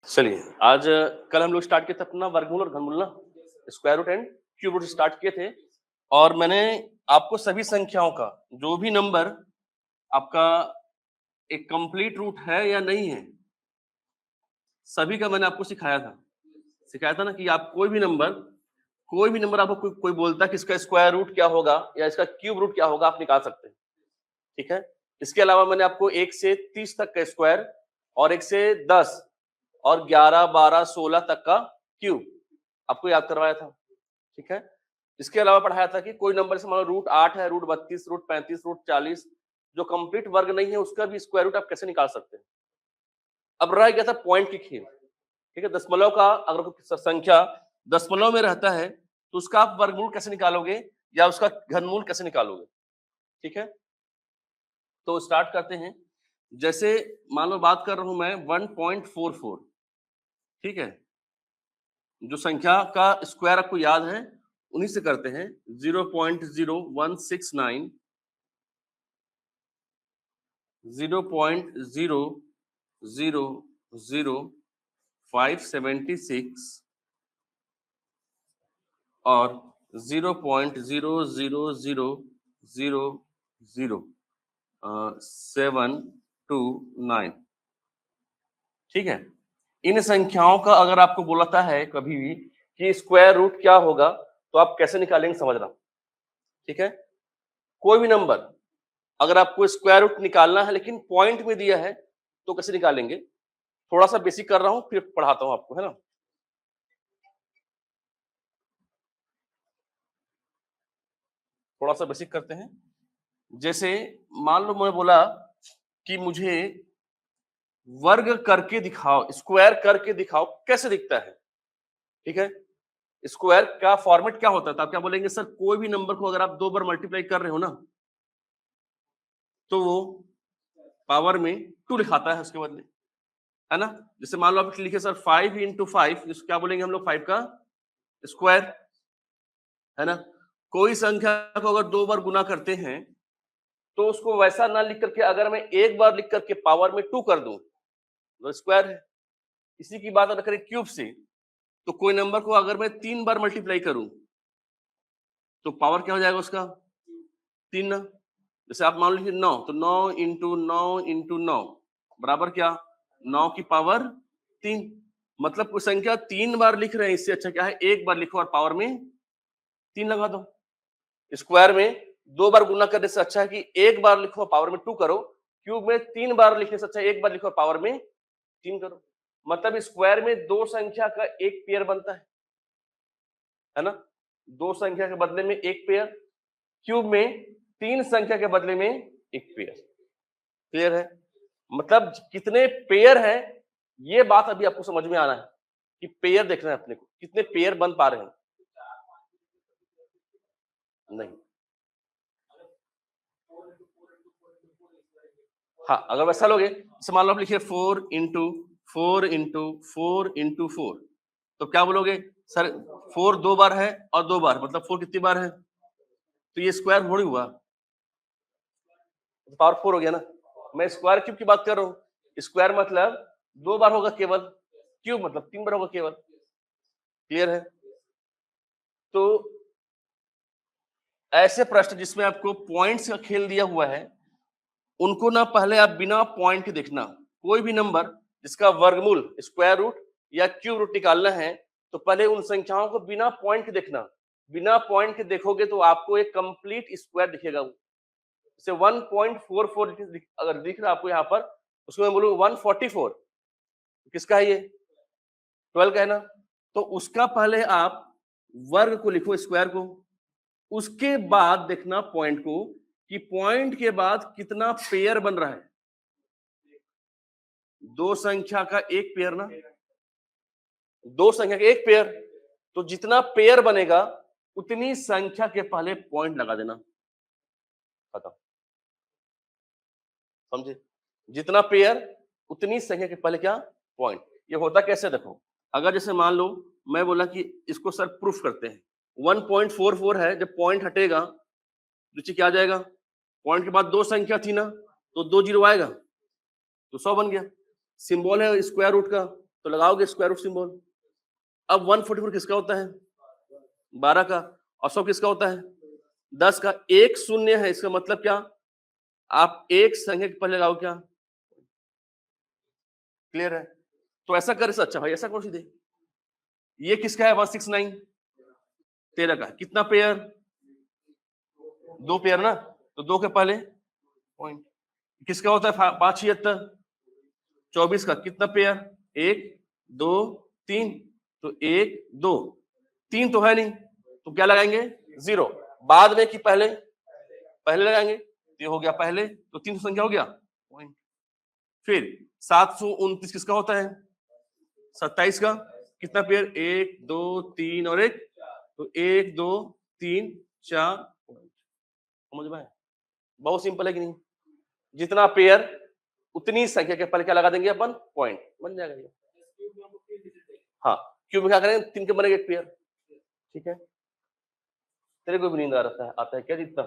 चलिए, आज कल हम लोग स्टार्ट किए थे अपना वर्गमूल और घनमूल ना, square root and cube root start किए थे। और मैंने आपको सभी संख्याओं का जो भी नंबर आपका एक कंप्लीट रूट है या नहीं है, सभी का मैंने आपको सिखाया था ना कि आप कोई भी नंबर आपको कोई बोलता है कि इसका स्क्वायर रूट क्या होगा या इसका क्यूब रूट क्या होगा, आप निकाल सकते हैं। ठीक है। इसके अलावा मैंने आपको 1 से 30 तक का स्क्वायर और 1 से 10 और 11, 12, 16 तक का क्यूब आपको याद करवाया था। ठीक है। इसके अलावा पढ़ाया था कि कोई नंबर से मान लो रूट 8 है, रूट 32, रूट 35, रूट 40 जो कंप्लीट वर्ग नहीं है उसका भी स्क्वायर रूट आप कैसे निकाल सकते हैं। अब रह गया था पॉइंट की खेल। ठीक है। दशमलव का अगर कोई संख्या दशमलव में रहता है तो उसका आप वर्गमूल कैसे निकालोगे या उसका घनमूल कैसे निकालोगे। ठीक है। तो स्टार्ट करते हैं। जैसे मान लो बात कर रहा हूं मैं 1.44। ठीक है। जो संख्या का स्क्वायर आपको याद है उन्हीं से करते हैं। 0.0169, 0.000576 और 0.00000729। ठीक है। इन संख्याओं का अगर आपको बोलता है कभी भी कि स्क्वायर रूट क्या होगा तो आप कैसे निकालेंगे समझना। ठीक है। कोई भी नंबर अगर आपको स्क्वायर रूट निकालना है लेकिन पॉइंट में दिया है तो कैसे निकालेंगे। थोड़ा सा बेसिक कर रहा हूं फिर पढ़ाता हूं आपको, है ना। थोड़ा सा बेसिक करते हैं। जैसे मान लो मैं बोला कि मुझे वर्ग करके दिखाओ, स्क्वायर करके दिखाओ कैसे दिखता है। ठीक है। स्क्वायर का फॉर्मेट क्या होता है तो आप क्या बोलेंगे, सर कोई भी नंबर को अगर आप 2 बार मल्टीप्लाई कर रहे हो ना तो वो पावर में 2 लिखाता है उसके बदले, है ना। जैसे मान लो आप लिखे सर 5 इंटू 5, इसको क्या बोलेंगे हम लोग, 5 का स्क्वायर, है ना। कोई संख्या को अगर 2 बार गुना करते हैं तो उसको वैसा ना लिख करके अगर मैं एक बार लिख करके पावर में 2 कर दूं तो स्क्वायर है। इसी की बात अगर करें क्यूब से तो कोई नंबर को अगर मैं 3 बार मल्टीप्लाई करूं तो पावर क्या हो जाएगा उसका, 3 ना। जैसे आप मान लीजिए 9 तो 9 बराबर क्या, 9 की पावर 3। मतलब कोई संख्या 3 बार लिख रहे हैं, इससे अच्छा क्या है एक बार लिखो और पावर में 3 लगा दो। स्क्वायर में 2 बार गुना करने से अच्छा है कि एक बार लिखो पावर में 2 करो। क्यूब में 3 बार लिखने से अच्छा एक बार लिखो पावर में 3 करो। मतलब स्क्वायर में 2 संख्या का एक पेयर बनता है ना। 2 संख्या के बदले में एक पेयर। क्यूब में 3 संख्या के बदले में एक पेयर। क्लियर है। मतलब कितने पेयर हैं ये बात अभी आपको समझ में आना है कि पेयर देखना है अपने को, कितने पेयर बन पा रहे हैं। नहीं, हाँ अगर वैसा लोगे जैसे मान लो आप लिखिए 4 इंटू 4 तो क्या बोलोगे, सर 4 2 बार है और 2 बार मतलब 4 कितनी बार है, तो ये स्क्वायर थोड़ी हुआ, पावर 4 हो गया ना। मैं स्क्वायर क्यूब की बात कर रहा हूँ। स्क्वायर मतलब 2 बार होगा केवल, क्यूब मतलब 3 बार होगा केवल। क्लियर है। तो ऐसे प्रश्न जिसमें आपको पॉइंट्स का खेल दिया हुआ है उनको ना पहले आप बिना पॉइंट के देखना। कोई भी नंबर जिसका वर्गमूल स्क्वायर रूट या क्यूब रूट निकालना है तो पहले उन संख्याओं को बिना पॉइंट के देखना। बिना पॉइंट के देखोगे तो आपको एक कंप्लीट स्क्वायर दिखेगा। जैसे 1.44 अगर दिख रहा है आपको यहाँ पर, उसमें बोलूँ 144 किसका है, ये 12 का है ना। तो उसका पहले आप वर्ग को लिखो, स्क्वायर को, उसके बाद देखना पॉइंट को कि पॉइंट के बाद कितना पेयर बन रहा है। 2 संख्या का एक पेयर ना, 2 संख्या का एक पेयर, तो जितना पेयर बनेगा उतनी संख्या के पहले पॉइंट लगा देना, खत्म। समझे। जितना पेयर उतनी संख्या के पहले क्या पॉइंट। ये होता कैसे देखो, अगर जैसे मान लो मैं बोला कि इसको सर प्रूफ करते हैं, 1.44 है, जब पॉइंट हटेगा नीचे क्या आ जाएगा, पॉइंट के बाद 2 संख्या थी ना तो 2 जीरो आएगा तो 100 बन गया। सिंबल है स्क्वायर रूट का तो लगाओगे स्क्वायर रूट सिंबल। अब 144 किसका होता है? 12 का। और 100 किसका होता है? 10 का। एक शून्य है, इसका मतलब क्या? आप एक संख्या के पहले लगाओ क्या? क्लियर है? तो ऐसा करे, अच्छा भाई ऐसा कौन सी दे? ये किसका है? 169 13 का। कितना पेयर? 2 पेयर ना, तो 2 के पहले पॉइंट। किसका होता है? 576 24 का। कितना पेयर? 1 2 3, तो 1 2 3 तो है नहीं, तो क्या लगाएंगे? 0। बाद में कि पहले? पहले लगाएंगे, तो ये हो गया पहले, तो 3 संख्या हो गया पॉइंट। फिर 729 किसका होता है? 27 का। कितना पेयर? 1 2 3 और 1, तो 1 2 3 4 पॉइंट। समझ में आया? बहुत सिंपल है कि नहीं? जितना पेयर उतनी संख्या के पहले क्या लगा देंगे अपन? पॉइंट। बन जाएगा ये। हाँ, क्यूब में क्या करेंगे? 3 के बनेगा एक पेयर। ठीक है? तेरे को भी नींद आता है क्या जीतता?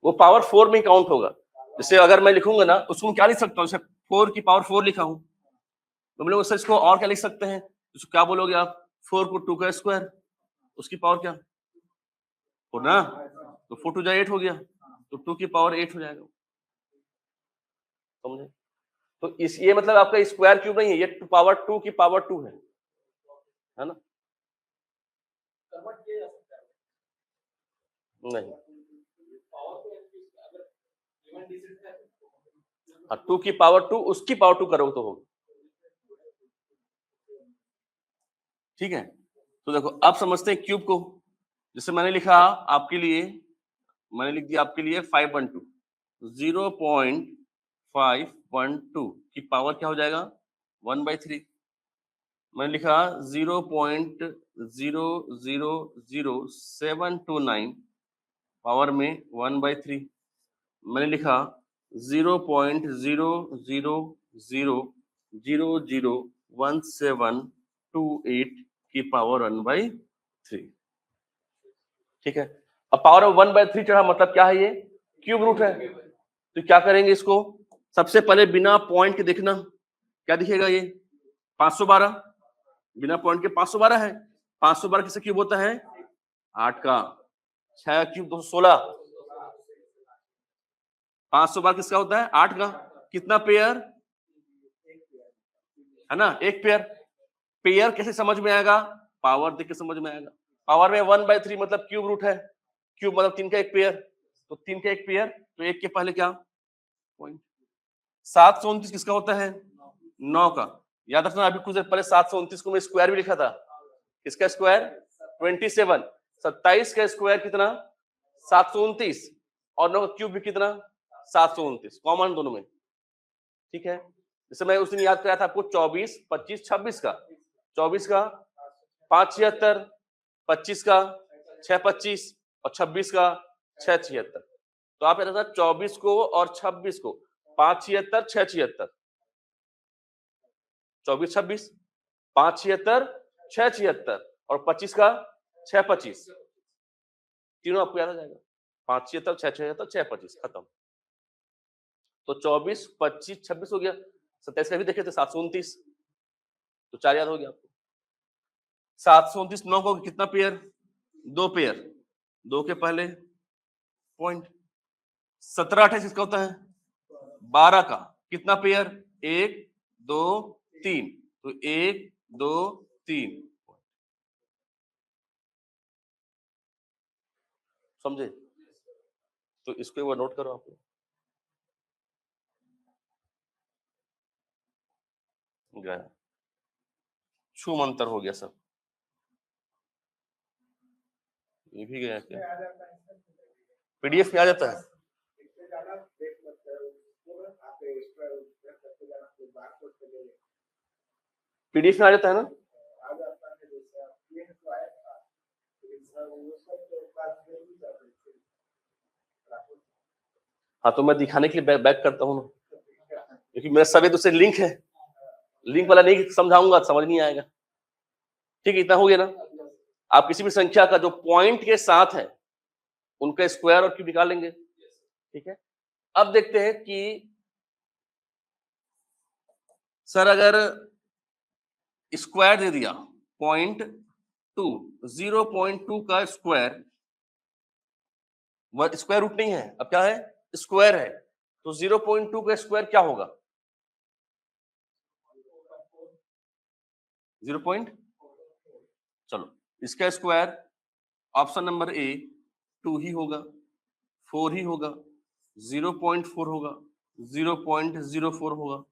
वो पावर 4 में काउंट होगा। जैसे अगर मैं लिखूंगा ना, उसको क्या लिख सकता हूँ? 4 की पावर 4 लिखा हूं, तो लोग इसको और क्या लिख सकते हैं? तो क्या बोलोगे आप? 4 को 2 का स्क्वायर, उसकी पावर क्या? 4 ना, तो 4 2 8 हो गया, तो 2 की पावर 8 हो जाएगा। समझे? तो इस ये मतलब आपका स्क्वायर क्यूब नहीं है, ये पावर 2 की पावर 2 है ना? नहीं, 2 की पावर 2 उसकी पावर 2 करोगे तो होगा। ठीक है? तो देखो अब समझते हैं क्यूब को। जैसे मैंने लिखा आपके लिए, मैंने लिख दिया आपके लिए 512, 0.512 की पावर क्या हो जाएगा? 1/3। मैंने लिखा 0.000729 पावर में 1/3। मैंने लिखा 0.00001728 की पावर 1/3। ठीक है? अब पावर ऑफ 1/3 चढ़ा, मतलब क्या है? ये क्यूब रूट है। तो क्या करेंगे इसको? सबसे पहले बिना पॉइंट के देखना, क्या दिखेगा? ये 512, बिना पॉइंट के 512 है। 512 किसका क्यूब होता है? 8 का। 6 क्यूब 216। 512 किसका होता है? 8 का। कितना पेयर है ना? एक पेयर। पेयर कैसे समझ में आएगा? पावर देख के समझ में आएगा। पावर में 1/3 मतलब क्यूब रूट है, क्यूब मतलब 3 का एक पेयर, तो 3 का एक पेयर, तो 1 के पहले क्या? पॉइंट। 729 किसका होता है? 9 का। याद रखना, अभी कुछ देर पहले 729 को मैं स्क्वायर भी लिखा था। किसका स्क्वायर? 27। 27 का स्क्वायर कितना? 729। और 9 का क्यूब भी कितना? 729। कॉमन दोनों में। ठीक है? जैसे मैं उस दिन याद कराया था आपको 24 25 26 का। 24 का 576, 25 का 625 और 26 का 676। तो आप याद 24 को और 26 को 576 676, 24 26 576 676 और 25 का 625, तीनों आपको याद आ जाएगा। 576 676 625, खत्म। तो 24 25 26 हो गया। 27 का भी देखे थे 729, तो 4 याद हो गया आपको। 729 9 को कितना पेयर? 2 पेयर, 2 के पहले पॉइंट। 17 28 किसका होता है? 12 का। कितना पेयर? 1 2 3, तो 1 2 3। समझे? तो इसको एक बार नोट करो आप। गया, छू मंतर हो गया सब। ये भी गया क्या? पीडीएफ में आ जाता है? पीडीएफ में आ जाता है ना? हाँ, तो मैं दिखाने के लिए बैक करता हूँ, क्योंकि मेरा सभी दूसरे लिंक है, लिंक वाला नहीं समझाऊंगा, समझ नहीं आएगा। ठीक है, इतना हो गया ना? आप किसी भी संख्या का जो पॉइंट के साथ है उनका स्क्वायर और क्यूब निकालेंगे, ठीक है। अब देखते हैं कि सर अगर स्क्वायर दे दिया 0.2, 0.2 का स्क्वायर, स्क्वायर रूट नहीं है, अब क्या है, स्क्वायर है, तो 0.2 का स्क्वायर क्या होगा, 0. चलो इसका स्क्वायर ऑप्शन नंबर ए 2 ही होगा, 4 ही होगा, 0.4 होगा, 0.04 होगा।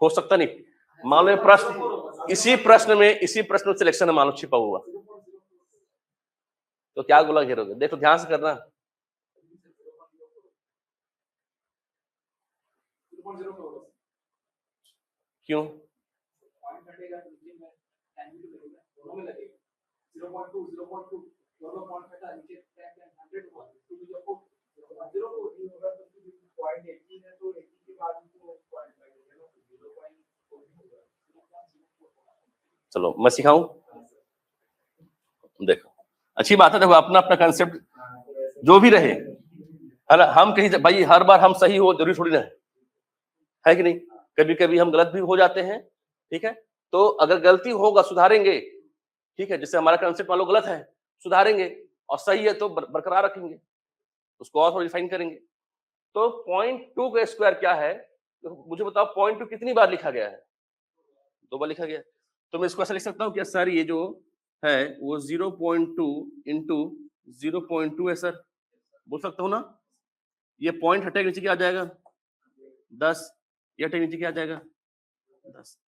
हो सकता नहीं, मान लो प्रश्न, इसी प्रश्न में सिलेक्शन है, मान लो छिपा हुआ, तो क्या गोला घेरोगे, देखो ध्यान से करना। क्यों, चलो मैं सिखाऊं, देखो अच्छी बात है, देखो अपना अपना कंसेप्ट जो भी रहे, है ना, हम कहीं भाई हर बार हम सही हो जरूरी थोड़ी ना है कि नहीं, कभी कभी हम गलत भी हो जाते हैं, ठीक है। तो अगर गलती होगा सुधारेंगे, ठीक है, जैसे हमारा कंसेप्ट मान लो गलत है, सुधारेंगे, और सही है तो बरकरार रखेंगे, उसको और थोड़ा रिफाइन करेंगे। तो 0.2 का स्क्वायर क्या है, तो मुझे बताओ 0.2 कितनी बार लिखा गया है, 2 बार लिखा गया है। तो मैं इसको ऐसा लिख सकता हूँ क्या सर, ये जो है वो 0.2 इंटू 0.2 है सर, बोल सकता हूँ ना, ये पॉइंट हटेगा नीचे क्या आ जाएगा 10, ये हटेगा नीचे क्या आ जाएगा 10,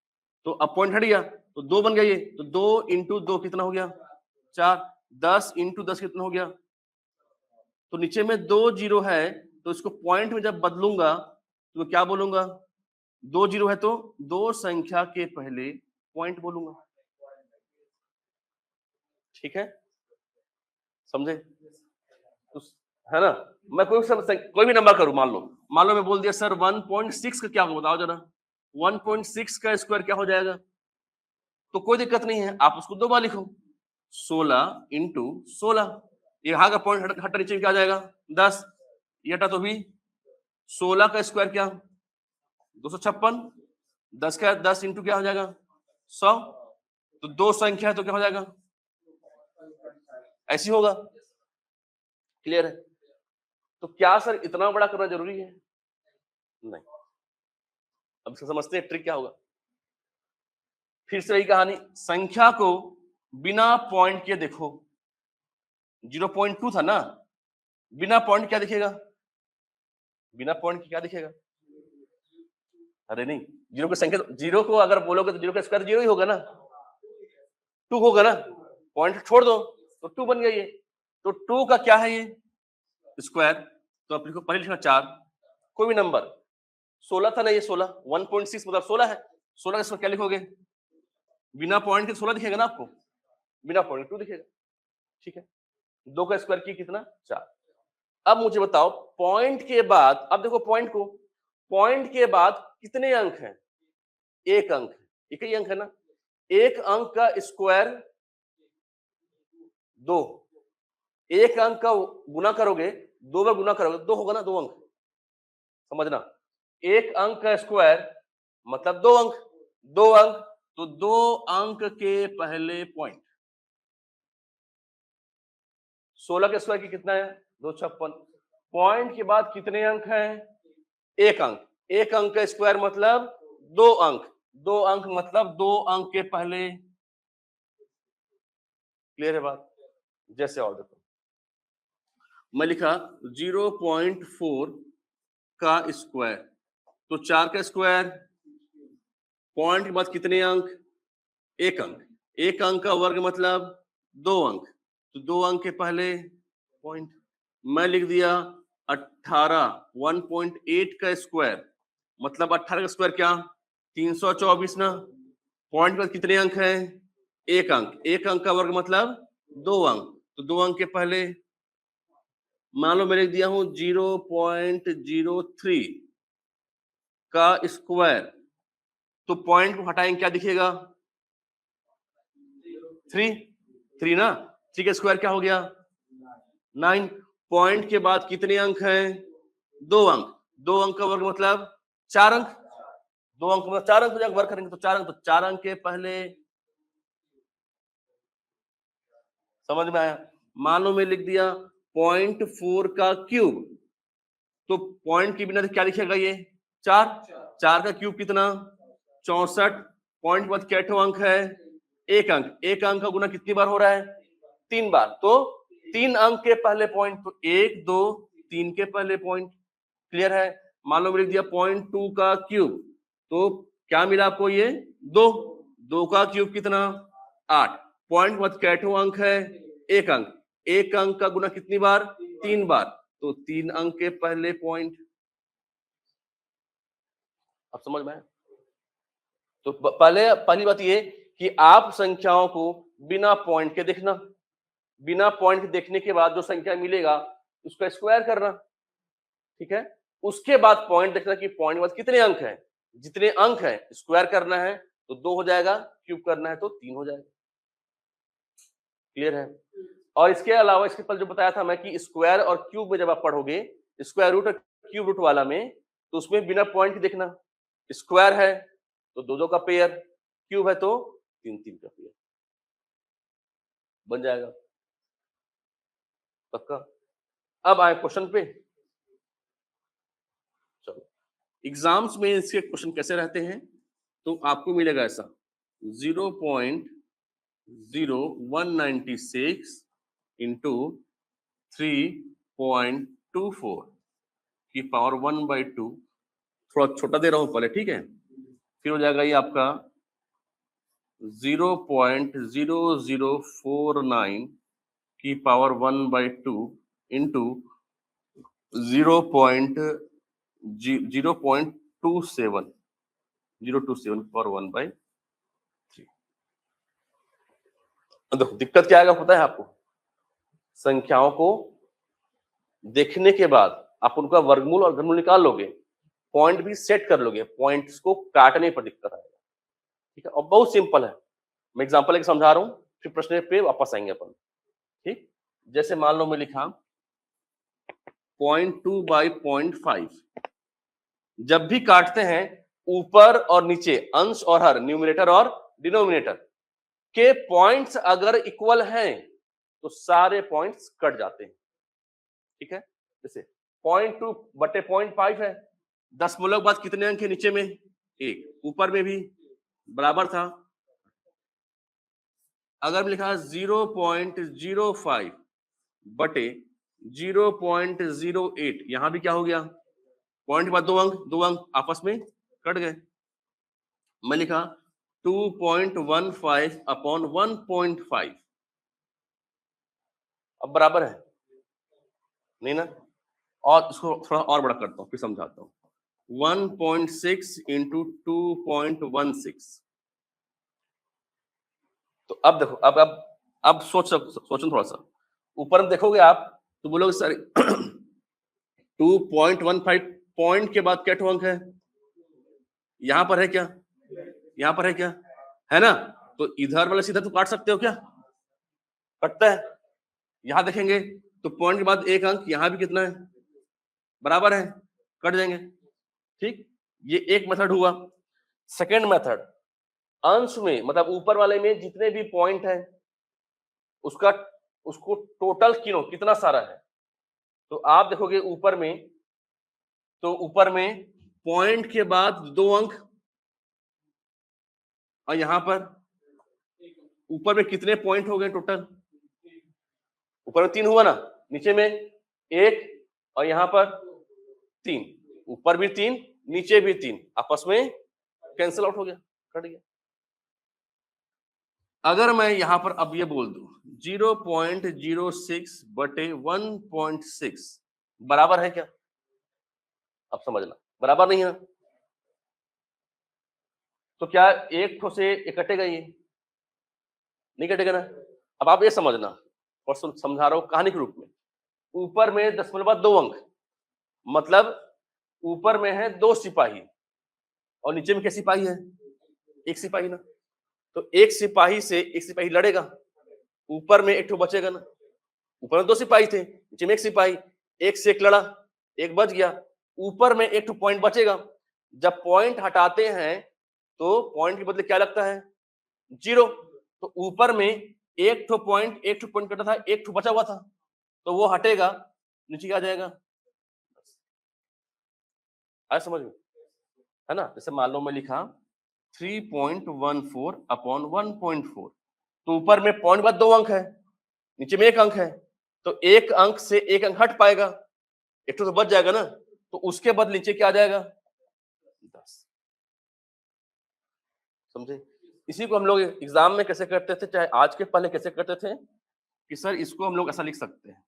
तो अब पॉइंट हट गया तो 2 बन गया, ये तो 2 इंटू 2 कितना हो गया 4, 10 इंटू 10 कितना हो गया, तो नीचे में 2 जीरो है, तो इसको पॉइंट में जब बदलूंगा तो मैं क्या बोलूंगा, 2 जीरो है तो 2 संख्या के पहले पॉइंट बोलूंगा, ठीक है, समझे, तो है ना। मैं कोई भी नंबर करूं, मान लो मैं बोल दिया सर 1.6 का क्या होगा बताओ जरा, 1.6 का स्क्वायर क्या हो जाएगा, तो कोई दिक्कत नहीं है, आप उसको 2 बार लिखो, 16 इंटू 16, यहाँ का पॉइंट हटा नीचे क्या आ जाएगा 10, ये हटा तो भी 16 का स्क्वायर क्या 256, 10 का 10 इंटू क्या हो जाएगा 100, तो 2 संख्या है तो क्या हो जाएगा, ऐसी होगा, क्लियर है। तो क्या सर इतना बड़ा करना जरूरी है, नहीं, अब समझते हैं ट्रिक क्या होगा। फिर से वही कहानी, संख्या को बिना पॉइंट के देखो, 0.2 था ना, बिना पॉइंट क्या दिखेगा, बिना पॉइंट के क्या दिखेगा, अरे नहीं, जीरो की संख्या, जीरो को अगर बोलोगे तो जीरो का स्क्वायर जीरो ही होगा ना, 2 होगा ना, पॉइंट छोड़ दो तो 2 बन गया ये, तो 2 का क्या है ये स्क्वायर, तो आप लिखो, पहले लिखना 4, कोई भी नंबर, 16 था ना ये 16, 1.6 मतलब 16 है, 16 का स्क्वायर क्या लिखोगे, बिना पॉइंट के 16 दिखेगा ना आपको, बिना पॉइंट 2 दिखेगा, ठीक है, 2 का स्क्वायर की कितना 4। अब मुझे बताओ पॉइंट के बाद, अब देखो पॉइंट के बाद कितने अंक हैं, एक अंक, एक ही अंक है ना, एक अंक का स्क्वायर 2, एक अंक का गुना करोगे, 2 बार गुना करोगे 2 होगा ना, 2 अंक, समझना, एक अंक का स्क्वायर मतलब 2 अंक, 2 अंक, तो 2 अंक के पहले पॉइंट, 16 के स्क्वायर की कितना है 256, पॉइंट के बाद कितने अंक हैं, एक अंक, एक अंक का स्क्वायर मतलब 2 अंक, 2 अंक मतलब 2 अंक के पहले, क्लियर है बात, जैसे और देखो मैं लिखा 0.4 का स्क्वायर, तो 4 का स्क्वायर, पॉइंट के बाद कितने अंक, एक अंक, एक अंक का वर्ग मतलब 2 अंक, तो 2 अंक के पहले पॉइंट, मैं लिख दिया 18, 1.8 का स्क्वायर मतलब 18 का स्क्वायर क्या 324 ना, पॉइंट के बाद कितने अंक हैं, एक अंक, एक अंक का वर्ग मतलब 2 अंक, तो 2 अंक के पहले, मान लो मैं लिख दिया हूं 0.03, का स्क्वायर, तो पॉइंट को हटाएंगे क्या दिखेगा? 3 ना, 3 का स्क्वायर क्या हो गया? 9। पॉइंट के बाद कितने अंक हैं? 2 अंक। 2 अंक का वर्ग मतलब 4 अंक। 2 अंक मतलब 4 अंक वर्ग करेंगे तो 4 अंक, तो 4 अंक के पहले, समझ में आया? मान लो मैं लिख दिया 0.4 का क्यूब, तो पॉइंट के बिना क्या लिखेगा ये? 4। 4 का क्यूब कितना? 64। पॉइंट के बाद क्या अंक है? 1 अंक। 1 अंक का गुना कितनी बार हो रहा है? 3 बार। तो 3 अंक के पहले पॉइंट, तो 1 2 3 के पहले पॉइंट। क्लियर है? मान लो मैं लिख दिया 0.2 का क्यूब, तो क्या मिला आपको? ये 2। 2 का क्यूब कितना? 8। पॉइंट के बाद क्या अंक है? 1 अंक। 1 अंक का गुना कितनी बार? 3 बार। तो 3 अंक के पहले पॉइंट। अब समझ में आया? तो पहली बात ये कि आप संख्याओं को बिना पॉइंट के देखना, बिना पॉइंट के देखने के बाद जो संख्या मिलेगा उसका स्क्वायर करना, ठीक है? उसके बाद पॉइंट देखना कि पॉइंट के बाद कितने अंक हैं। जितने अंक हैं स्क्वायर करना है तो 2 हो जाएगा, क्यूब करना है तो 3 हो जाएगा। क्लियर है? और इसके अलावा इसके पहले जो बताया था मैं कि स्क्वायर और क्यूब में जब आप पढ़ोगे, स्क्वायर रूट और क्यूब रूट वाला में, तो उसमें बिना पॉइंट के देखना। स्क्वायर है तो 2 2 का पेयर, क्यूब है तो 3 3 का पेयर, बन जाएगा। पक्का? अब आए क्वेश्चन पे। चलो, एग्जाम्स में इसके क्वेश्चन कैसे रहते हैं, तो आपको मिलेगा ऐसा 0.0196 इंटू 3.24 की पावर 1/2। थोड़ा छोटा दे रहा हूं पहले, ठीक है? फिर हो जाएगा ये आपका 0.0049 की पावर 1/2 इंटू 0.027 पावर 1/3। देखो दिक्कत क्या आएगा पता है आपको? संख्याओं को देखने के बाद आप उनका वर्गमूल और घनमूल निकाल लोगे, पॉइंट भी सेट कर लोगे, पॉइंट्स को काटने पर दिक्कत आएगा, ठीक है? और बहुत सिंपल है, मैं एग्जांपल एक समझा रहा हूं, फिर प्रश्न पे वापस आएंगे अपन, ठीक? जैसे मान लो मैं लिखा 0.2 बाई 0.5, जब भी काटते हैं ऊपर और नीचे, अंश और हर, न्यूमरेटर और डिनोमिनेटर के पॉइंट्स अगर इक्वल हैं तो सारे पॉइंट्स कट जाते हैं, ठीक है? जैसे 0.2 बटे 0.5 है, दशमलव के बाद कितने अंक है नीचे में? 1, ऊपर में भी बराबर था। अगर लिखा 0.05 बटे 0.08, यहां भी क्या हो गया? पॉइंट के बाद 2 अंक, 2 अंक आपस में कट गए। मैं लिखा 2.15 अपॉन 1.5, अब बराबर है नहीं ना? और इसको थोड़ा और बड़ा करता हूं, फिर समझाता हूं। 1.6 इंटू 2.16। तो अब देखो, अब सोचो थोड़ा सा, ऊपर में देखोगे आप तो बोलोगे सर 2.15 पॉइंट के बाद क्या अंक है? यहां पर है क्या? यहां पर है क्या? है ना? तो इधर वाला सीधा तो काट सकते हो क्या? कटता है। यहां देखेंगे तो पॉइंट के बाद 1 अंक, यहां भी कितना है? बराबर है, कट जाएंगे, ठीक? ये एक मेथड हुआ। सेकेंड मेथड, अंश में मतलब ऊपर वाले में जितने भी पॉइंट है उसका, उसको टोटल गिनो कितना सारा है। तो आप देखोगे ऊपर में, तो ऊपर में पॉइंट के बाद 2 अंक, और यहां पर ऊपर में कितने पॉइंट हो गए टोटल? ऊपर में 3 हुआ ना, नीचे में 1 और यहां पर 3, ऊपर भी 3 नीचे भी 3, आपस में कैंसिल आउट हो गया, कट गया। अगर मैं यहां पर अब ये बोल दूं 0.06 बटे 1.6 बराबर है क्या? अब समझना, बराबर नहीं है तो क्या एक ठो से कटेगा? ये नहीं कटेगा ना। अब आप ये समझना, और समझा रहा हूं कहानी के रूप में। ऊपर में 10 2 अंक, मतलब ऊपर में है 2 सिपाही, और नीचे में क्या सिपाही है? एक सिपाही ना। तो एक सिपाही से एक सिपाही लड़ेगा, ऊपर में एक ठो बचेगा ना। ऊपर में 2 सिपाही थे, नीचे में एक सिपाही, एक से एक लड़ा, एक बच गया, ऊपर में एक ठो पॉइंट बचेगा। जब पॉइंट हटाते हैं तो पॉइंट के बदले क्या लगता है? 0। तो ऊपर में एक ठो पॉइंट कटा था, एक ठो बचा हुआ था, तो वो हटेगा, नीचे क्या आ जाएगा? आया समझ में? है ना? जैसे मान लो मैं लिखा 3.14 अपॉन 1.4, तो ऊपर में पॉइंट के बाद 2 अंक है, नीचे में 1 अंक है, तो एक अंक से एक अंक हट पाएगा, एक तो बच जाएगा ना, तो उसके बाद नीचे क्या आ जाएगा? 10। समझे? इसी को हम लोग एग्जाम में कैसे करते थे, चाहे आज के पहले कैसे करते थे कि सर इसको हम लोग ऐसा लिख सकते हैं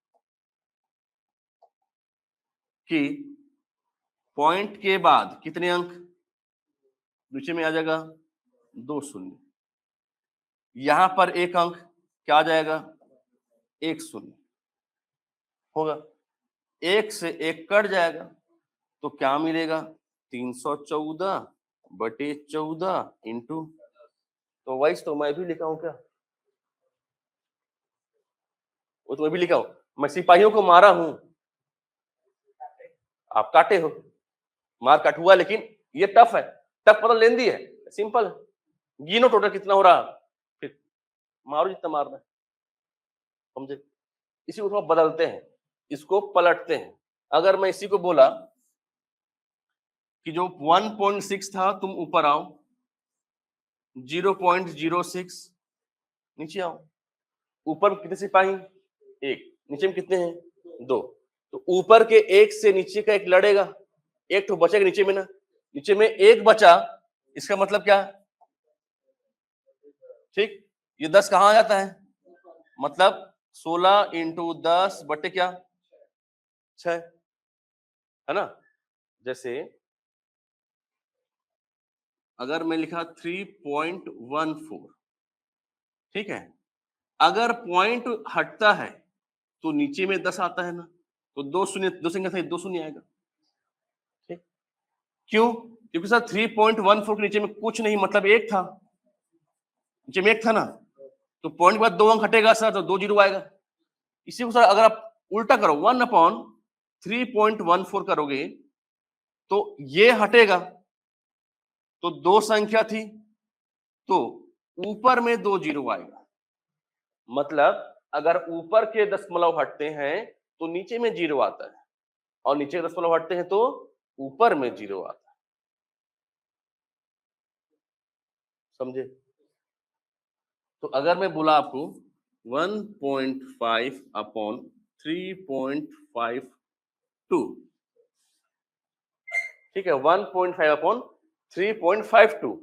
कि पॉइंट के बाद कितने अंक नीचे में आ जाएगा? 2 शून्य, यहां पर एक अंक क्या आ जाएगा? 1 शून्य होगा, 1 से 1 कट जाएगा, तो क्या मिलेगा? 314/14 इंटू, तो वही तो मैं भी लिखा हूं क्या? वो तो मैं भी लिखा हूं, मैं सिपाहियों को मारा हूं, आप काटे हो, मार काट हुआ, लेकिन ये टफ है, टफ मतलब लेंदी है, सिंपल है। गिनो टोटल कितना हो रहा, फिर मारो जितना मारना है। समझे? इसी को थोड़ा बदलते हैं, इसको पलटते हैं। अगर मैं इसी को बोला कि जो 1.6 था तुम ऊपर आओ, 0.06 नीचे आओ, ऊपर में कितने सिपाही? 1, नीचे में कितने हैं? 2। तो ऊपर के एक से नीचे का एक लड़ेगा, एक तो बचेगा नीचे में ना, नीचे में एक बचा, इसका मतलब क्या? ठीक, ये 10 कहां आ जाता है? मतलब 16 इंटू 10 बटे क्या? 6, है ना? जैसे अगर मैं लिखा 3.14, ठीक है, अगर पॉइंट हटता है तो नीचे में 10 आता है ना, तो 2 शून्य, 2 संख्या से 2 शून्य आएगा। ठीक, क्यों? क्योंकि सर 3.14 के नीचे में कुछ नहीं, मतलब 1 था, नीचे में 1 था ना, तो पॉइंट के बाद 2 अंक हटेगा सर, तो 2 जीरो आएगा। इसी को सर अगर आप उल्टा करो, 1/3.14 करोगे तो ये हटेगा, तो 2 संख्या थी, तो ऊपर में 2 जीरो आएगा। मतलब अगर ऊपर के दशमलव हटते हैं तो नीचे में 0 आता है, और नीचे के दशमलव हटते हैं तो ऊपर में 0 आता है। समझे? तो अगर मैं बोला आपको 1.5 अपॉन 3.52, ठीक है, 1.5 अपॉन 3.52,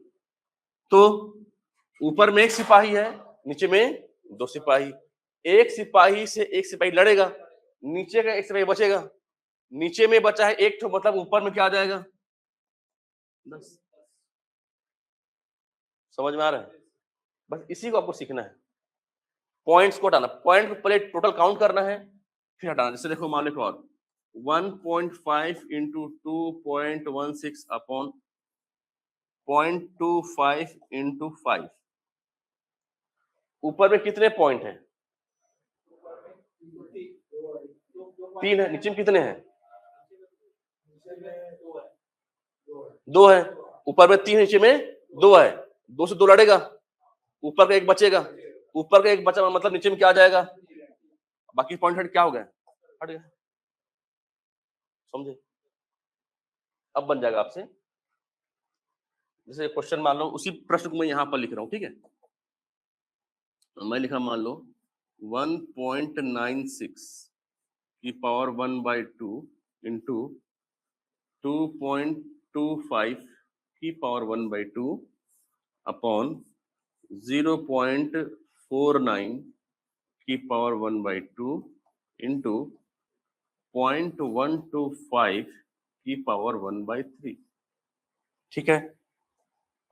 तो ऊपर में एक सिपाही है, नीचे में 2 सिपाही, एक सिपाही से एक सिपाही लड़ेगा, नीचे का एक सिपाही बचेगा, नीचे में बचा है एक ठो, मतलब ऊपर में क्या आ जाएगा? 10। समझ में आ रहा है? बस इसी को आपको सीखना है, पॉइंट्स को हटाना, पॉइंट को पहले टोटल काउंट करना है, फिर हटाना। जैसे देखो मान लो और 1.5 इंटू 2.16 अपॉन 0.25 इंटू 5, ऊपर में कितने पॉइंट हैं? 3 है, नीचे में कितने हैं? 2 है, ऊपर में 3, नीचे में 2 है, 2 से 2 लड़ेगा, ऊपर का एक बचेगा, ऊपर का एक बचा मतलब नीचे में क्या आ जाएगा? बाकी पॉइंट हट क्या हो गया? हट गया। समझे? अब बन जाएगा आपसे, जैसे क्वेश्चन मान लो, उसी प्रश्न को मैं यहां पर लिख रहा हूं, ठीक है, तो मैं लिखा मान लो 1.96 की पावर 1/2 इंटू 2.25 की पावर 1/2 अपॉन 0.49 की पावर 1/2 इंटू 0.125 की पावर 1/3। ठीक है,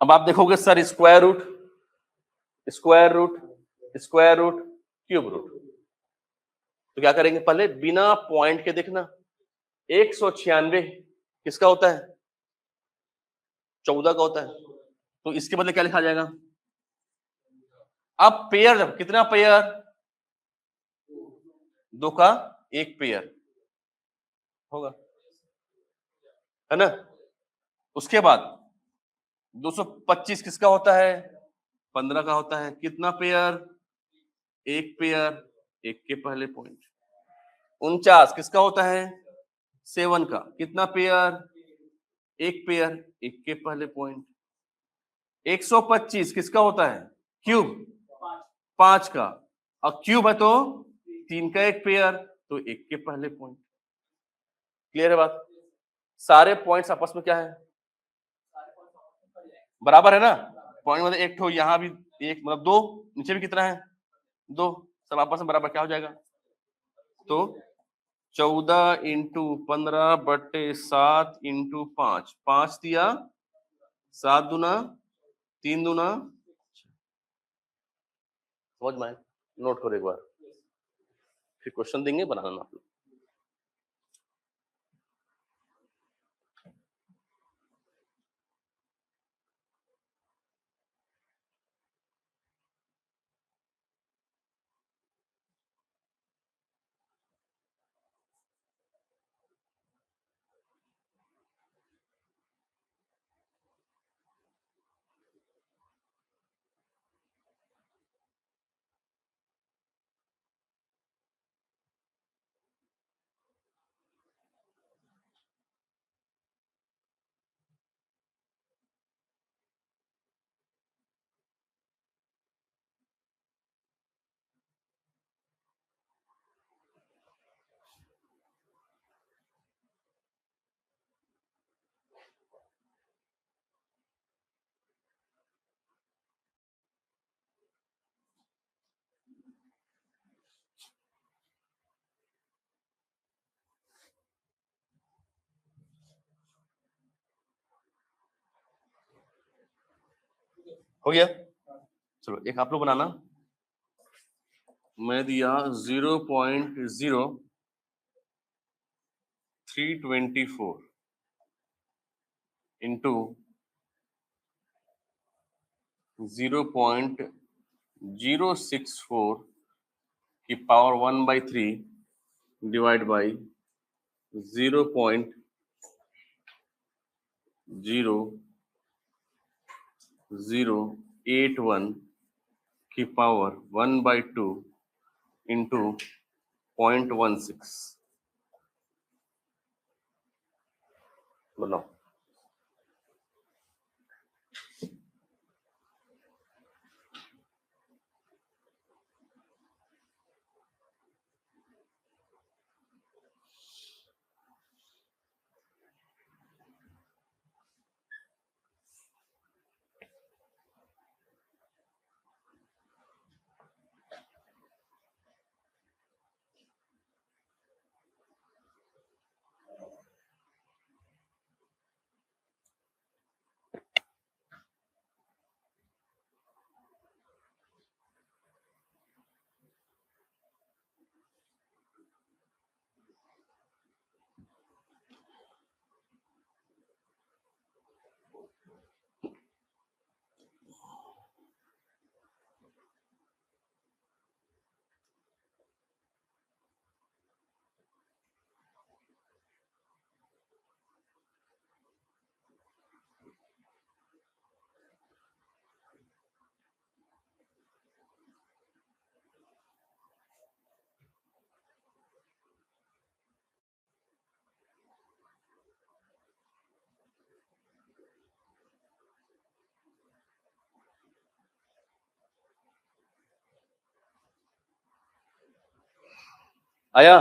अब आप देखोगे sir square root, square root, square root, cube root, तो क्या करेंगे? पहले बिना पॉइंट के देखना, 196 किसका होता है? 14 का होता है, तो इसके बदले क्या लिखा जाएगा? अब पेयर, जब कितना पेयर? 2 का 1 पेयर होगा, है ना? उसके बाद 225 किसका होता है? 15 का होता है। कितना पेयर? 1 पेयर, 1 के पहले पॉइंट। 49 किसका होता है? 7 का। कितना पेयर? 1 पेयर, 1 के पहले पॉइंट। 125 किसका होता है? क्यूब, 5 का। और क्यूब है तो 3 का 1 पेयर, तो 1 के पहले पॉइंट। क्लियर है बात? सारे पॉइंट्स आपस में क्या है? बराबर है ना? पॉइंट मतलब एक ठो यहां भी, एक मतलब 2, नीचे भी कितना है? 2, सब आपस में बराबर। क्या हो जाएगा? तो 14 इंटू 15 बटे 7 इंटू 5, 5 दिया, 7 दूना 3 दूना, समझ में आए? नोट करो एक बार, फिर क्वेश्चन देंगे, बनाना आप लोग। हो गया? चलो एक आप लोग बनाना। मैं दिया 0.0324 इंटू 0.064 की पावर 1/3 डिवाइड बाई 0.0081 की पावर 1/2 इंटू 0.16। बनाओ। आया?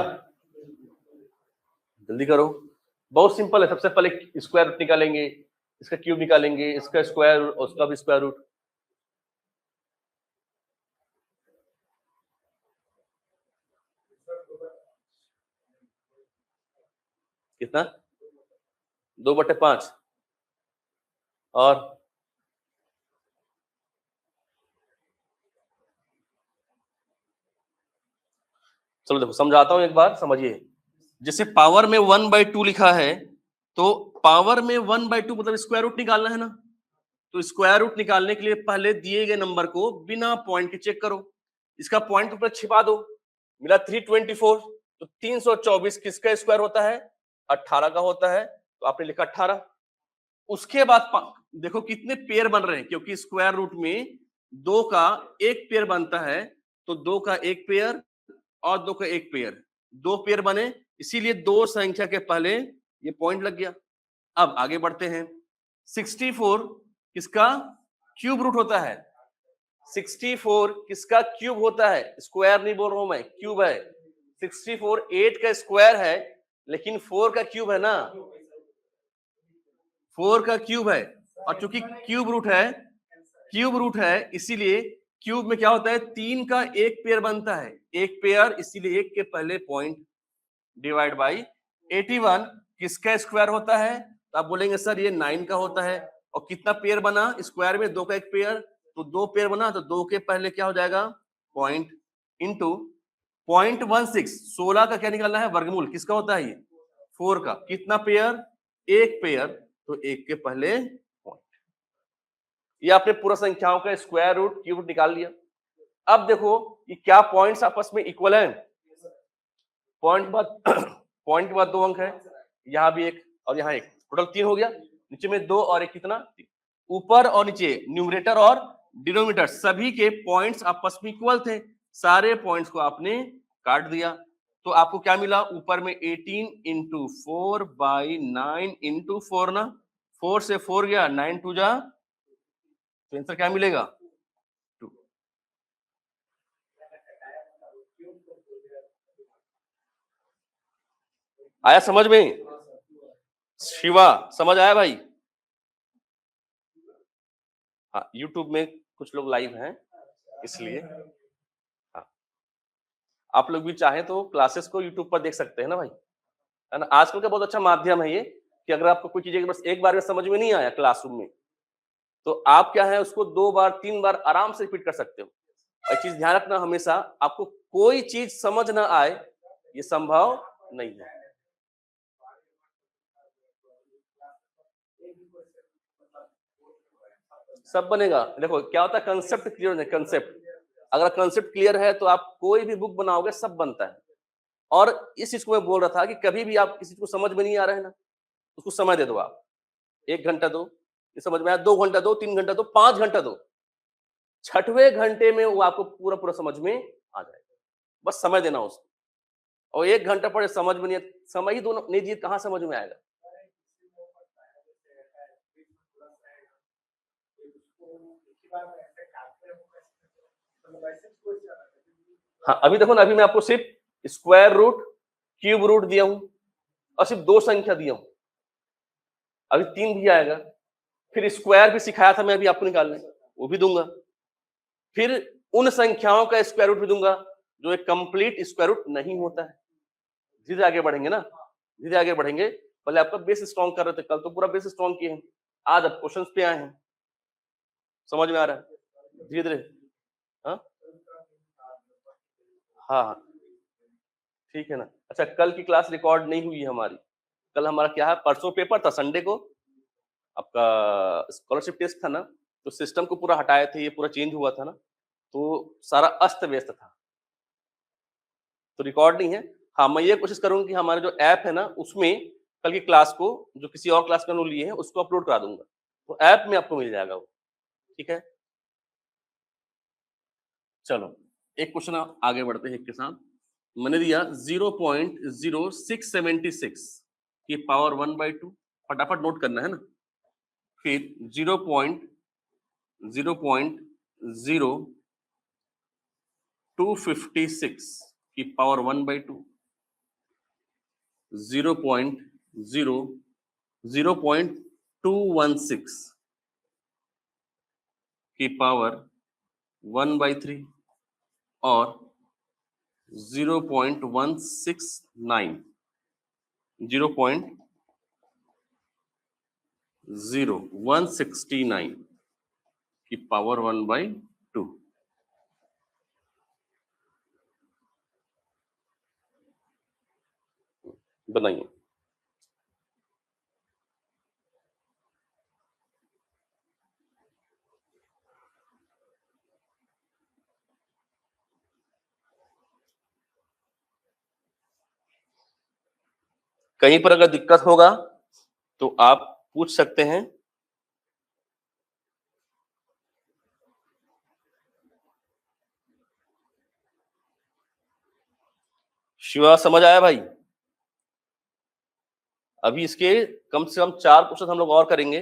जल्दी करो, बहुत सिंपल है। सबसे पहले स्क्वायर रूट निकालेंगे, इसका क्यूब निकालेंगे, इसका स्क्वायर रूट, उसका भी स्क्वायर रूट। कितना? 2/5। और चलो देखो समझाता हूं एक बार, समझिए। जैसे पावर में 1/2 लिखा है, तो पावर में 1/2 मतलब स्क्वायर रूट निकालना है ना, तो स्क्वायर रूट निकालने के लिए पहले दिए गए नंबर को बिना पॉइंट के चेक करो। इसका पॉइंट ऊपर छिपा दो, मिला 324, तो 324 किसका स्क्वायर होता है? 18 का होता है, तो आपने लिखा 18। उसके बाद देखो कितने पेयर बन रहे हैं, क्योंकि स्क्वायर रूट में 2 का एक पेयर बनता है, तो 2 का एक पेयर और 2 का एक पेयर, 2 पेयर बने, इसीलिए 2 संख्या के पहले ये पॉइंट लग गया। अब आगे बढ़ते हैं। 64 किसका क्यूब रूट होता है? 64 किसका क्यूब होता है? स्क्वायर नहीं बोल रहा हूं मैं, क्यूब है। 64 8 का स्क्वायर है, लेकिन 4 का क्यूब है ना, 4 का क्यूब है। और चूंकि क्यूब रूट है, इसीलिए क्यूब में क्या होता है? 3 का एक पेयर बनता है, एक पेयर, इसीलिए एक के पहले पॉइंट, डिवाइड बाई 81 किसका स्क्वायर होता है? तो आप बोलेंगे सर ये 9 का होता है। और कितना पेयर बना स्क्वायर में? 2 का एक पेयर, तो 2 पेयर बना, तो 2 के पहले क्या हो जाएगा? पॉइंट, इंटू 0.16, 16 का क्या निकालना है? वर्गमूल। किसका होता है ये? 4 का। कितना पेयर? एक पेयर, तो एक के पहले पॉइंट। ये आपने पूरा संख्याओं का स्क्वायर रूट क्यूब निकाल लिया। अब देखो ये क्या पॉइंट्स आपस में इक्वल हैं? पॉइंट के बाद पॉइंट के बाद 2 अंक है, यहाँ भी एक और यहाँ एक, टोटल 3 हो गया। नीचे में 2 और एक, कितना? 3। ऊपर और नीचे न्यूमरेटर और डिनोमिनेटर सभी के पॉइंट्स आपस में इक्वल थे, सारे पॉइंट्स को आपने काट दिया, तो आपको क्या मिला? ऊपर में 18 इंटू 4 बाई 9 इंटू 4 ना, 4 से 4 गया, 9 2 जा, तो आंसर क्या मिलेगा? 2। आया समझ में? शिवा समझ आया भाई? हाँ, यूट्यूब में कुछ लोग लाइव हैं, इसलिए हाँ, आप लोग भी चाहें तो क्लासेस को यूट्यूब पर देख सकते हैं ना भाई, है ना। आजकल का बहुत अच्छा माध्यम है ये, कि अगर आपको कोई चीजें बस एक बार में समझ में नहीं आया क्लासरूम में, तो आप क्या है उसको 2 बार 3 बार आराम से रिपीट कर सकते हो। और चीज ध्यान रखना हमेशा, आपको कोई चीज समझ ना आए ये संभव नहीं है। सब बनेगा। देखो क्या होता है, कंसेप्ट क्लियर होना, कंसेप्ट अगर कंसेप्ट क्लियर है तो आप कोई भी बुक बनाओगे सब बनता है। और इस चीज को मैं बोल रहा था कि कभी भी आप किसी को समझ में नहीं आ रहा है ना, उसको समय दे दो आप, 1 घंटा दो, ये समझ में आया, 2 घंटा दो, 3 घंटा दो, 5 घंटा दो, 6वें घंटे में वो आपको पूरा पूरा समझ में आ जाएगा। बस समय देना उसको। और 1 घंटा पढ़े समझ में नहीं, समय ही दोनों नहीं दिए, कहाँ समझ में आएगा? हाँ, अभी देखो ना, अभी मैं आपको सिर्फ स्क्वायर रूट क्यूब रूट दिया हूं और सिर्फ 2 संख्या दिया हूं, अभी 3 भी आएगा। फिर स्क्वायर भी सिखाया था मैं अभी आपको निकालने, वो भी दूंगा। फिर उन संख्याओं का स्क्वायर रूट भी दूंगा जो एक कंप्लीट स्क्वायर रूट नहीं होता है। धीरे आगे बढ़ेंगे ना, धीरे आगे बढ़ेंगे। पहले आपका बेस स्ट्रॉन्ग कर रहे थे, कल तो पूरा बेस स्ट्रॉन्ग किए हैं, आज अब क्वेश्चंस पे आए हैं। समझ में आ रहा है? धीरे धीरे। हाँ हाँ हाँ, ठीक है ना। अच्छा, कल की क्लास रिकॉर्ड नहीं हुई है हमारी। कल हमारा क्या है, परसों पेपर था संडे को, आपका स्कॉलरशिप टेस्ट था ना, तो सिस्टम को पूरा हटाए थे, ये पूरा चेंज हुआ था ना, तो सारा अस्त व्यस्त था, तो रिकॉर्ड नहीं है। हाँ, मैं ये कोशिश करूंगा कि हमारा जो ऐप है ना, उसमें कल की क्लास को, जो किसी और क्लास का लोग लिए हैं, उसको अपलोड करा दूंगा, तो ऐप में आपको मिल जाएगा वो। ठीक है, चलो एक क्वेश्चन आगे बढ़ते हैं एक के साथ। मैंने दिया 0.0676 की पावर 1/2, फटाफट नोट करना है ना। फिर 0.256 की पावर 1/2, 0.216 की पावर 1/3 और 0.169, 0.0169 की पावर 1/2। बनाइए। कहीं पर अगर दिक्कत होगा तो आप पूछ सकते हैं। शिवा समझ आया भाई? अभी इसके कम से कम 4 क्वेश्चन हम लोग और करेंगे।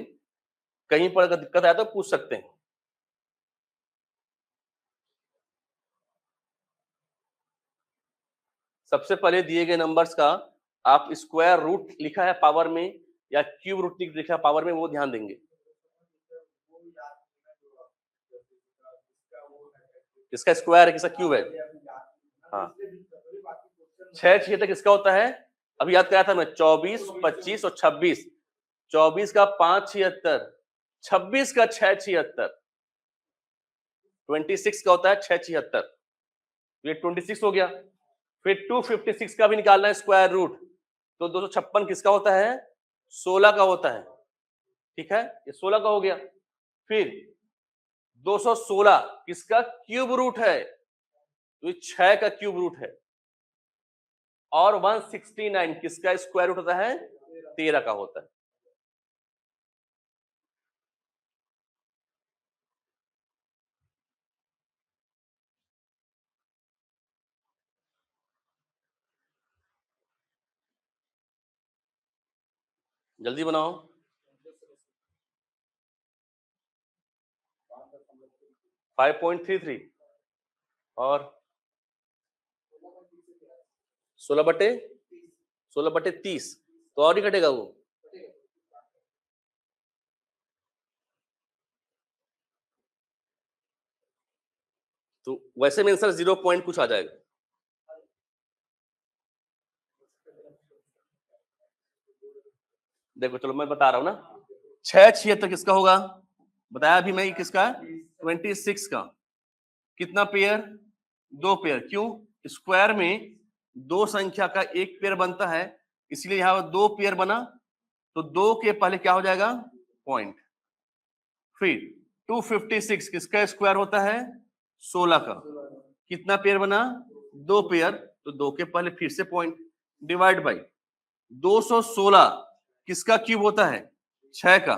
कहीं पर अगर दिक्कत आए तो पूछ सकते हैं। सबसे पहले दिए गए नंबर्स का आप स्क्वायर रूट लिखा है पावर में या क्यूब रूट लिखा है पावर में, वो ध्यान देंगे। किसका स्क्वायर है, किसका क्यूब है? हाँ, 6 किसका होता है? अभी याद कराया था मैं, 24, 25 और 26। 24 का 5 76, 26 का 6 76, 26 का होता है 6 76, ये 26 हो गया। फिर 256 का भी निकालना है स्क्वायर रूट, तो 256 किसका होता है? 16 का होता है। ठीक है, ये 16 का हो गया। फिर 216 किसका क्यूब रूट है? तो ये 6 का क्यूब रूट है। और 169 किसका स्क्वायर रूट होता है? 13 का होता है। जल्दी बनाओ। 5.33 और 16/30, तो और ही घटेगा वो। तो वैसे में आंसर 0 पॉइंट कुछ आ जाएगा। देखो चलो मैं बता रहा हूं ना, 6 76 किसका होगा बताया अभी मैं, किसका? 26 का। कितना पेयर? 2 पेयर। क्यों? स्क्वायर में 2 संख्या का एक पेयर बनता है, इसलिए यहां 2 पेयर बना, तो 2 के पहले क्या हो जाएगा? पॉइंट। फिर 256 किसका स्क्वायर होता है? 16 का। कितना पेयर बना? 2 पेयर, तो 2 के पहले फिर से पॉइंट, डिवाइड बाई 216 किसका क्यूब होता है? 6 का।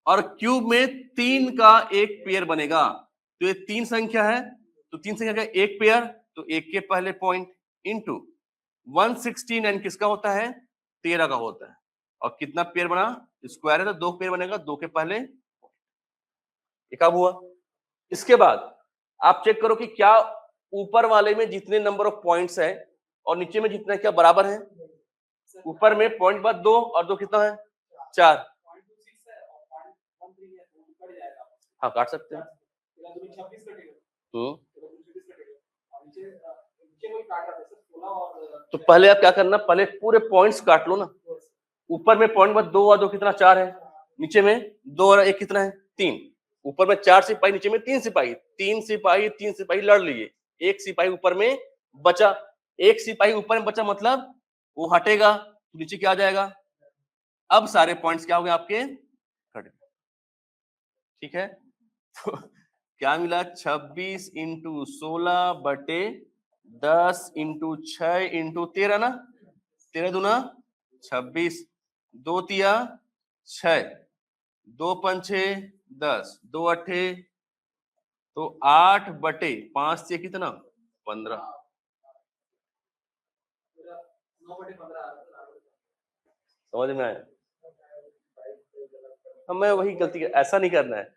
और क्यूब में 3 का एक पेयर बनेगा, तो ये 3 संख्या है, तो 3 संख्या का एक पेयर, तो 1 के पहले पॉइंट, इंटू 169 किसका होता है? 13 का होता है। और कितना पेयर बना? स्क्वायर है तो 2 पेयर बनेगा, 2 के पहले। ये कब हुआ? इसके बाद आप चेक करो कि क्या ऊपर वाले में जितने नंबर ऑफ पॉइंट्स है और नीचे में जितना, क्या बराबर है? ऊपर में पॉइंट बाद 2 और 2 कितना है? 4। हाँ काट सकते हैं। तो पहले आप क्या करना, पहले पूरे पॉइंट्स काट लो ना। ऊपर में पॉइंट बाद 2 और 2 कितना? 4 है। नीचे में 2 और 1 कितना है? 3। ऊपर में 4 सिपाही, नीचे में 3 सिपाही। 3 सिपाही 3 सिपाही लड़ लिए, एक सिपाही ऊपर में बचा। एक सिपाही ऊपर में बचा मतलब वो हटेगा, तो नीचे क्या आ जाएगा? अब सारे पॉइंट्स क्या हो गए आपके? हट गए। ठीक है, तो क्या मिला? 26 इंटू 16/10 इंटू 6 इंटू 13 ना। 13 दूना 26, 2 तिया 6, 2 पंछे 10, 2 अट्ठे, तो 8/5 से कितना? 15। समझ में आया? हमें वही गलती, ऐसा नहीं करना है।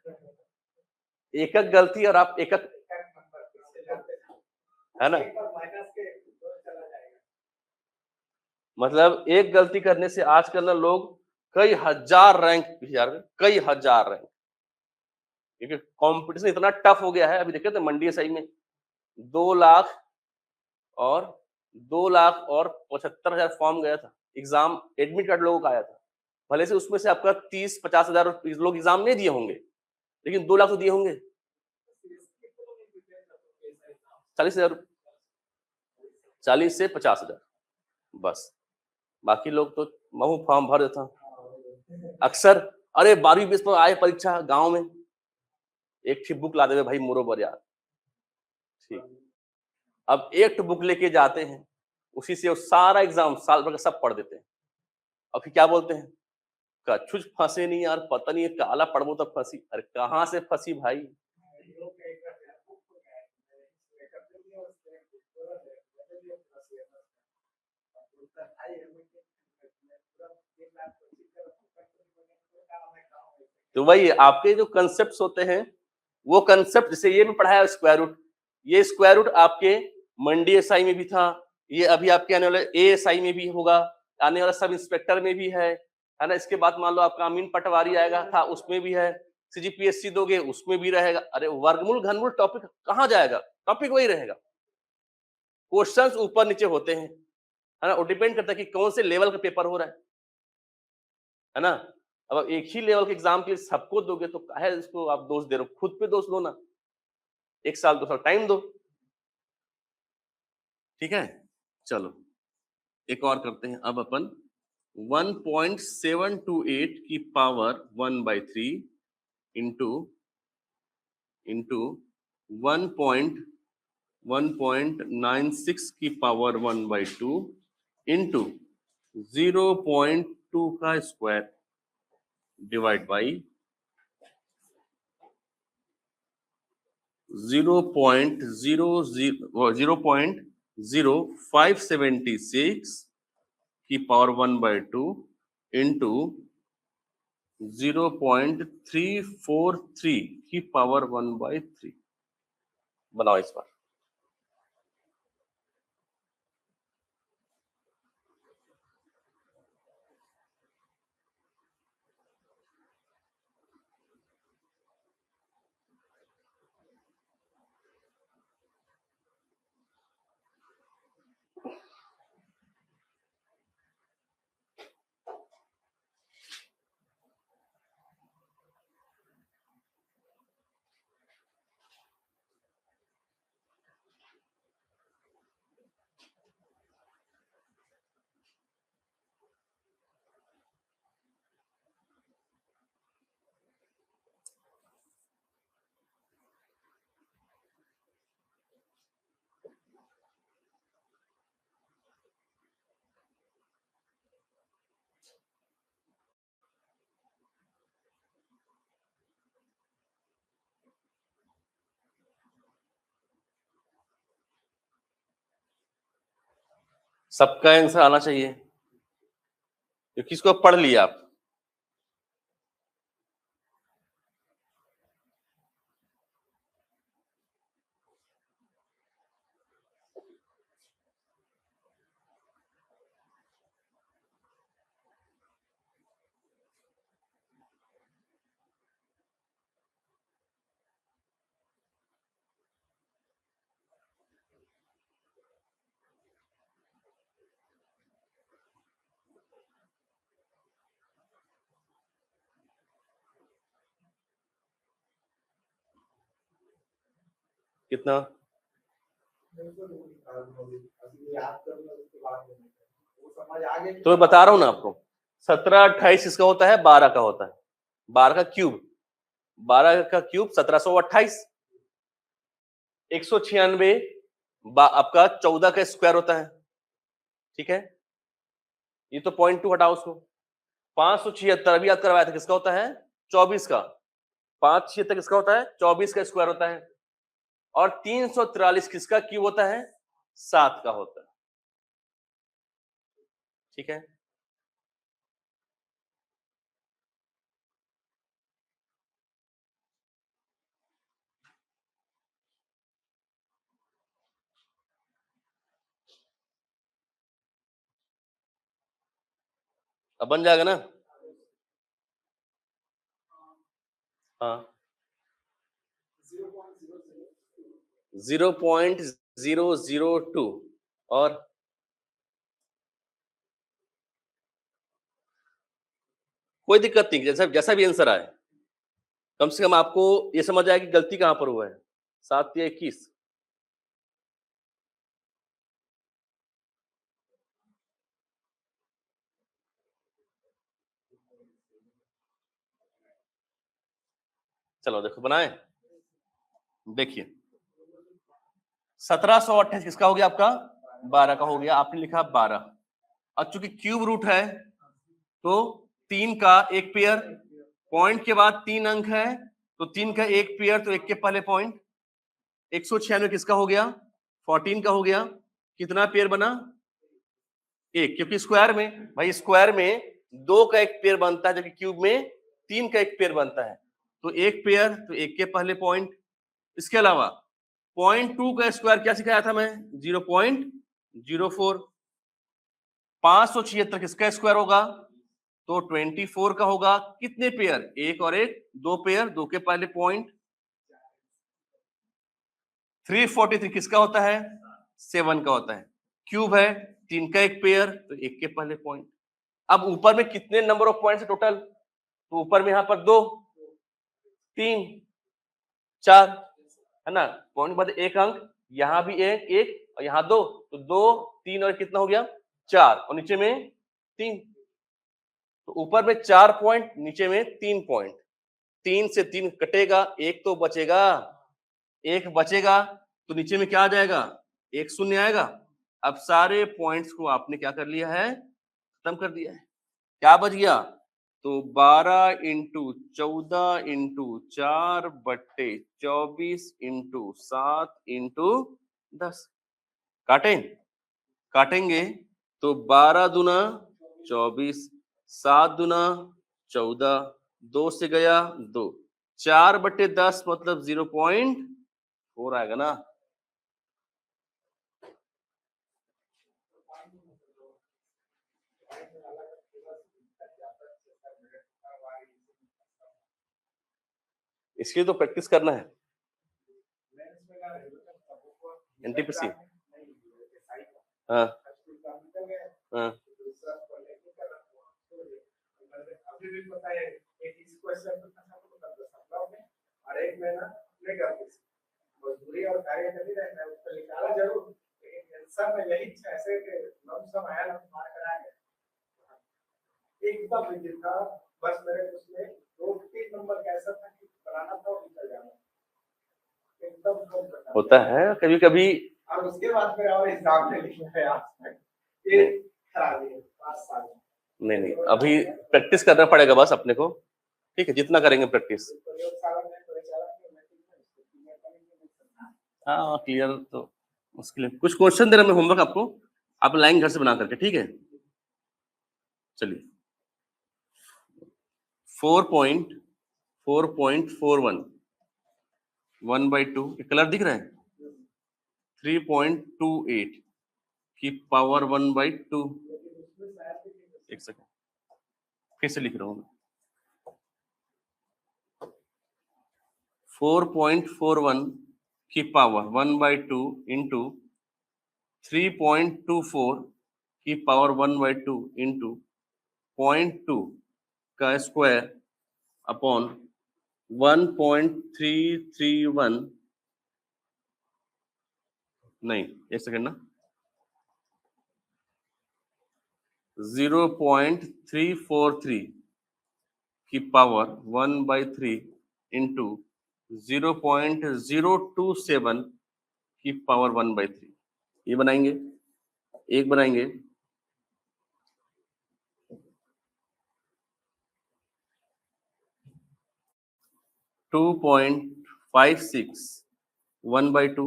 एक एक गलती और आप एक एक, है ना, मतलब एक गलती करने से आजकल ना लोग कई हजार रैंक, कई हजार रैंक, क्योंकि कंपटीशन इतना टफ हो गया है। अभी देखे थे मंडी सही में 2 लाख और 2,75,000 फॉर्म गया था एग्जाम, एडमिट कार्ड लोगों का आया था। भले से उसमें से आपका 30-50 हजार लोग एग्जाम नहीं दिए होंगे, लेकिन 2 लाख तो दिए होंगे। 40,000, 40 से 50,000 बस। बाकी लोग तो महू फॉर्म भर देता अक्सर। अरे 12वीं बेस पर आए परीक्षा गांव में, एक ठे बुक ला देवे भाई मोरोबर यार। ठीक, अब एक ठे बुक लेके जाते हैं, उसी से वो सारा एग्जाम साल भर का सब पढ़ देते हैं। और फिर क्या बोलते हैं, कछुच फंसे नहीं यार, पता नहीं है काला पड़बो तब फंसी। अरे कहाँ से फंसी भाई? तो वही आपके जो कंसेप्ट होते हैं, वो कंसेप्ट, जैसे ये में पढ़ाया स्क्वायर रूट, ये स्क्वायर रूट आपके मंडी एसआई में भी था, ये अभी आपके आने वाले एएसआई में भी होगा, आने वाला सब इंस्पेक्टर में भी है ना। इसके बाद मान लो आपका अमीन पटवारी आएगा था, उसमें भी है, सीजीपीएससी दोगे उसमें भी रहेगा। अरे वर्गमूल घनमूल टॉपिक कहाँ जाएगा, टॉपिक वही रहेगा। क्वेश्चंस ऊपर नीचे होते हैं, है ना, वो डिपेंड करता है कि कौन से लेवल का पेपर हो रहा है ना। अब आप एक ही लेवल के एग्जाम के लिए सबको दोगे तो काहे इसको आप दोष दे रहे हो, खुद पे दोष लो ना, 1 साल 2 साल टाइम दो। ठीक है, चलो एक और करते हैं अब अपन। 1.728 की पावर 1/3 इंटू 1.96 की पावर 1/2 इंटू 0.2 का स्क्वायर डिवाइड बाई 0.0576 की पावर 1/2 इंटू 0.343 की पावर 1/3। बनाओ इस बार। सबका आंसर आना चाहिए क्योंकि इसको पढ़ लिया आप। कितना? तो मैं बता रहा हूं ना आपको, 17 28 इसका होता है, 12 का होता है, 12 का क्यूब, 12 का क्यूब 1728, 196 आपका 14 का स्क्वायर होता है। ठीक है, ये तो 0.2 हटाओ उसको। 576 अभी याद करवाया था, किसका होता है? 24 का। 576 किसका होता है? 24 का स्क्वायर होता है। और 343 किसका क्यूब होता है? 7 का होता है। ठीक है, अब बन जाएगा ना? हाँ, 0.002 और कोई दिक्कत नहीं, जैसा जैसा भी आंसर आए, कम से कम आपको ये समझ आए कि गलती कहां पर हुआ है। 7 या 21। चलो देखो बनाए, देखिए 1728 किसका हो गया आपका? 12 का हो गया, आपने लिखा 12। अब चूंकि क्यूब रूट है तो 3 का एक पेयर, पॉइंट के बाद 3 अंक है तो 3 का एक पेयर, तो एक के पहले पॉइंट। 196 किसका हो गया? 14 का हो गया। कितना पेयर बना? एक, क्योंकि स्क्वायर में भाई, स्क्वायर में 2 का एक पेयर बनता है, जबकि क्यूब में 3 का एक पेयर बनता है। तो एक पेयर, तो एक के पहले पॉइंट। इसके अलावा 0.2 का स्क्वायर क्या सिखाया था मैं? 0.04। 576 किसका स्क्वायर होगा? तो 24 का होगा। कितने पेयर? एक और एक, 2 पेयर, 2 के पहले पॉइंट। 343 किसका होता है? 7 का होता है। क्यूब है, 3 का एक पेयर, तो एक के पहले पॉइंट। अब ऊपर में कितने नंबर ऑफ पॉइंट्स है टोटल? तो ऊपर में यहां पर 2, 3, 4 है ना। पॉइंट बाद एक अंक, यहां भी एक एक और यहां 2, तो 2, 3 और कितना हो गया? 4, और नीचे में 3। तो ऊपर में 4 पॉइंट, नीचे में 3 पॉइंट। 3 से 3 कटेगा, एक तो बचेगा, एक बचेगा, तो नीचे में क्या आ जाएगा? एक शून्य आएगा। अब सारे पॉइंट्स को आपने क्या कर लिया है? खत्म कर दिया है। क्या बच गया? तो 12 इंटू 14 इंटू 4/24 इंटू 7 इंटू 10। काटें? काटेंगे तो 12 दूना 24, 7 दूना 14, 2 से गया 2, 4/10 मतलब 0.4 आएगा ना। इसलिए तो प्रैक्टिस करना है। एनटीपीसी, हाँ हाँ होता है कभी कभी। और उसके बाद फिर और एग्जाम में लिखना है आज तक ये खराबी है 5 साल। नहीं नहीं, अभी प्रैक्टिस करना पड़ेगा बस अपने को। ठीक है, जितना करेंगे प्रैक्टिस। हाँ क्लियर तो मुश्किल है। कुछ क्वेश्चन दे रहा मैं होमवर्क आपको, आप लाइन घर से बना करके, ठीक है। चलिए 4.41 1/2, कलर दिख रहा है? 3.28 की पावर 1/2। एक सेकंड, फिर से लिख रहा हूँ। 4.41 की पावर 1/2 इंटू 3.24 की पावर 1/2 इंटू 0.2 का स्क्वायर अपॉन 1.331, नहीं एक सेकंड ना, 0.343 की पावर 1/3 इंटू 0.027 की पावर 1/3। ये बनाएंगे, एक बनाएंगे। टू 2.56 1/2,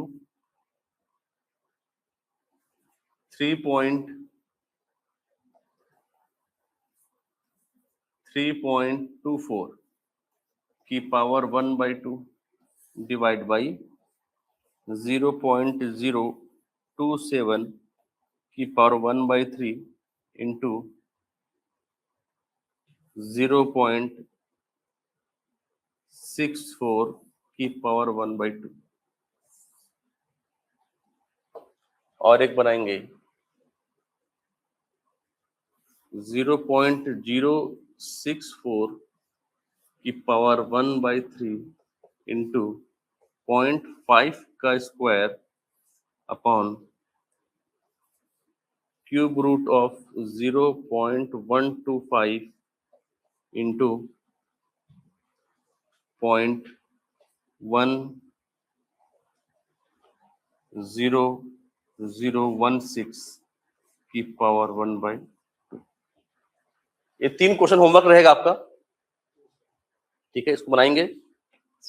3.24 की पावर 1/2 डिवाइड बाई 0.027 की पावर 1/3 इंटू 0.64 की पावर 1/2। और एक बनाएंगे 0.064 की पावर 1/3 इंटू 0.5 का square upon cube root of 0.125 into 0.10016 की पावर 1/2। ये 3 क्वेश्चन होमवर्क रहेगा आपका, ठीक है, इसको बनाएंगे,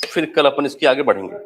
फिर कल अपन इसके आगे बढ़ेंगे।